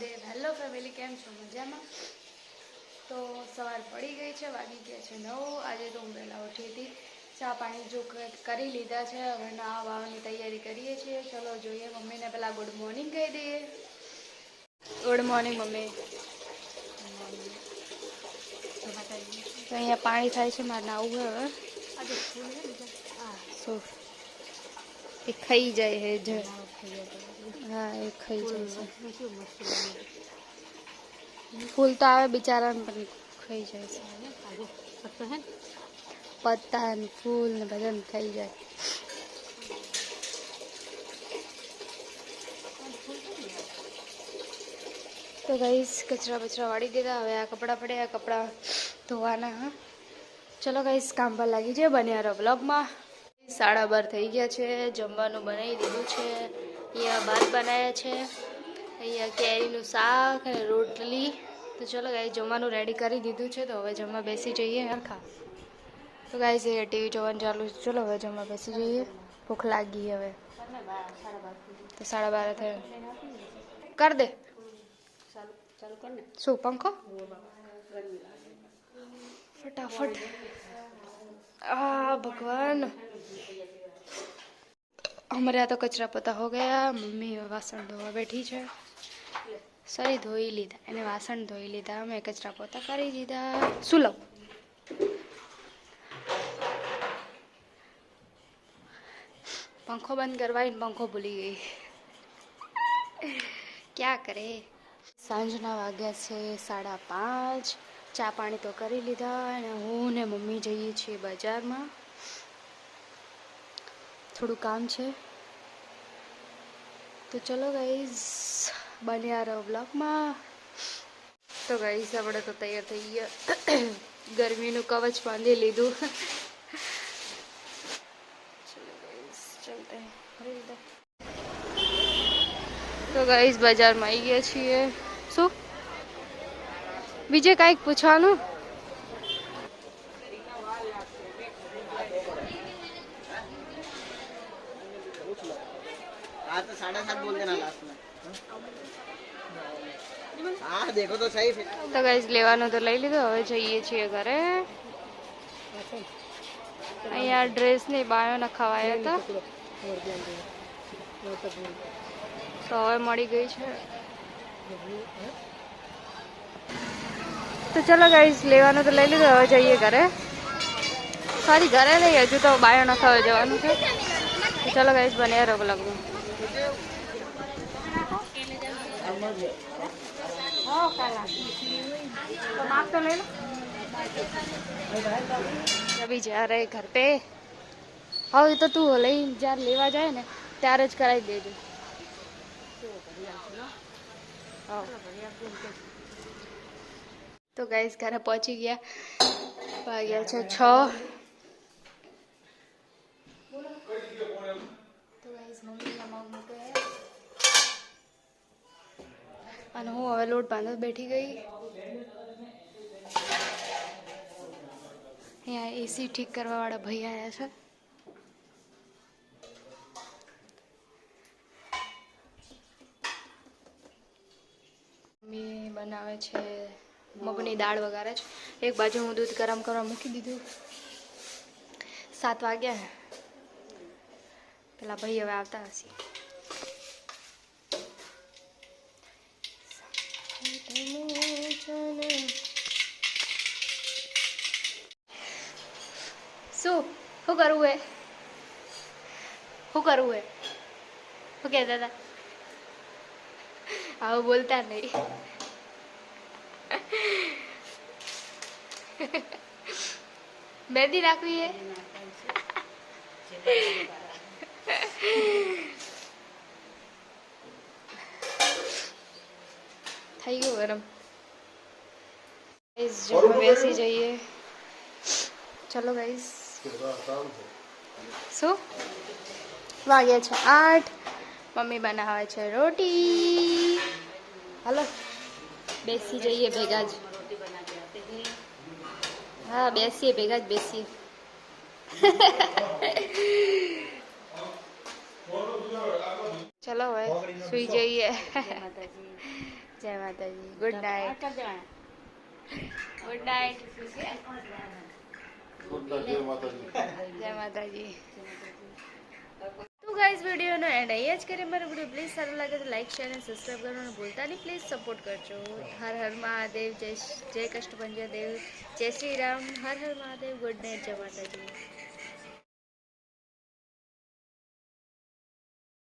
Mahadev. Hello family, કેમ છો? મજામાં? તો સવાર પડી ગઈ છે, વાગી ગયા છે 9। આજે તો હું વહેલા ઉઠી હતી, ચા પાણી જો કરી લીધા છે, હવે નાવા બાવાની તૈયારી કરીએ છીએ। ચલો જોઈએ, મમ્મીને પહેલાં ગુડ મોર્નિંગ કહી દઈએ। Good morning mummy. તો અહીંયા પાણી થાય છે, મારે નાવું હવે। આજે ફૂલ હે બીજા શું એ ખાઈ જાય હે જ। હા, એ ખાઈ જાય છે। ફૂલ તો આવે બિચારાને, પણ ખાઈ જાય છે। પત્તા ને ફૂલ ને બધાને ખાઈ જાય। તો ગાઈસ કચરા બચરા વાળી દીધા, હવે આ કપડાં પડ્યા, કપડાં ધોવાના। હા, ચલો ગાઈસ કામ પર લાગી જાય, બન્યા રહો બ્લોગમાં। 12:30 થઈ ગયા છે, જમવાનું બનાવી દીધું છે। અહીંયા ભાત બનાવ્યા છે, અહીંયા કેરીનું શાક અને રોટલી। તો ચલો ગાઈસ જમવાનું રેડી કરી દીધું છે, તો હવે જમવા બેસી જઈએ। હરખા તો ગાઈસ એ ટીવી જોવાનું ચાલુ છે, ચલો હવે જમવા બેસી જઈએ, ભૂખ લાગી હવે। તો 12:30 થયા, કર દે શું પંખો फटाफट। भगवान, हमारे यहाँ तो कचरा पता हो गया। मम्मी वासण धोवा बैठी है, सरी धोई लीधा, एने वासण धोई लीधा, मैं कचरा पोता करी दीधा। શું લઉં? पंखो बंद करवाई, पंखो भूली गई, क्या करे। સાંજના વાગ્યા છે 5:30। ચા પાણી તો કરી લીધા, અને હું ને મમ્મી જઈએ છીએ બજારમાં, થોડું કામ છે। તો ચલો ગાઈઝ બન્યા રહો બ્લોગમાં। તો ગાઈઝ આપણે તો તૈયાર થઈ ગયા, ગરમીનું કવચ બાંધી લીધું। ચલો ગાઈઝ ચલતે હૈ। તો ગાઈઝ બજારમાં આવી ગયા છીએ। શું બીજે કાંઈક પૂછવાનું? हाँ तो 7:30 बोल देना लास्ट में। हाँ देखो तो सही फिर। તો ગાઈઝ લેવાનું તો લઈ લીધું, હવે જઈએ છીએ ઘરે। અહીંયા ડ્રેસની બાયોને ખવાયા હતા, તો હવે મળી ગઈ છે। તો ચલો ગાઈઝ લેવાનું તો લઈ લીધું, હવે જઈએ ઘરે। સોરી ઘરે નહીં, હજુ તો બાયો ન ખાવા જવાનું છે। તો ચલો ગાઈઝ બન્યા રહો બ્લોગમાં। अभी जा रहे घर पे। हाँ ये तो तू लई जब लेवा जाए ने त्यारे ज कराई देजो। तो गाइस घरे पहुंची गया, वाग्या છે 6। તો ગાઈસ મમ્મી મગ મૂકે અને હું હવે લોટ બાંધવા બેઠી ગઈ। અહીંયા એસી ઠીક કરવા વાળા ભાઈ આવ્યા છે। મમ્મી બનાવે છે મગની દાળ વઘારે છે। એક બાજુ હું દૂધ ગરમ કરવા મૂકી દીધું। 7 વાગ્યા હે, પેલા ભાઈ હવે આવતા હશે। શું શું કરવું હે? શું કરવું હે? શું કહેતા હતા? આવું બોલતા નહીં। મહેંદી રાખવી હે? થઈ ગયું ગરમ। જમવા બેસી જઈએ, ચલો ગાઈસ। શું વાગ્યા છે 8। મમ્મી બનાવે છે રોટી, હાલો બેસી જઈએ ભેગા જ। હા બેસીએ ભેગા જ બેસીએ। ચલો હવે સુઈ જઈએ। જય માતાજી. Good night. Good night. જય માતાજી. તો ગાઈઝ વિડીયોનો એન્ડ અહીંયા જ કરીએ. મારો વિડીયો પ્લીઝ સારો લાગે તો લાઈક શેર અને સબસ્ક્રાઈબ કરવાનું ભૂલતા નહીં. પ્લીઝ સપોર્ટ કરજો. હર હર મહાદેવ. જય કષ્ટભંજન દેવ. જય શ્રી રામ. હર હર મહાદેવ. Good night. જય માતાજી.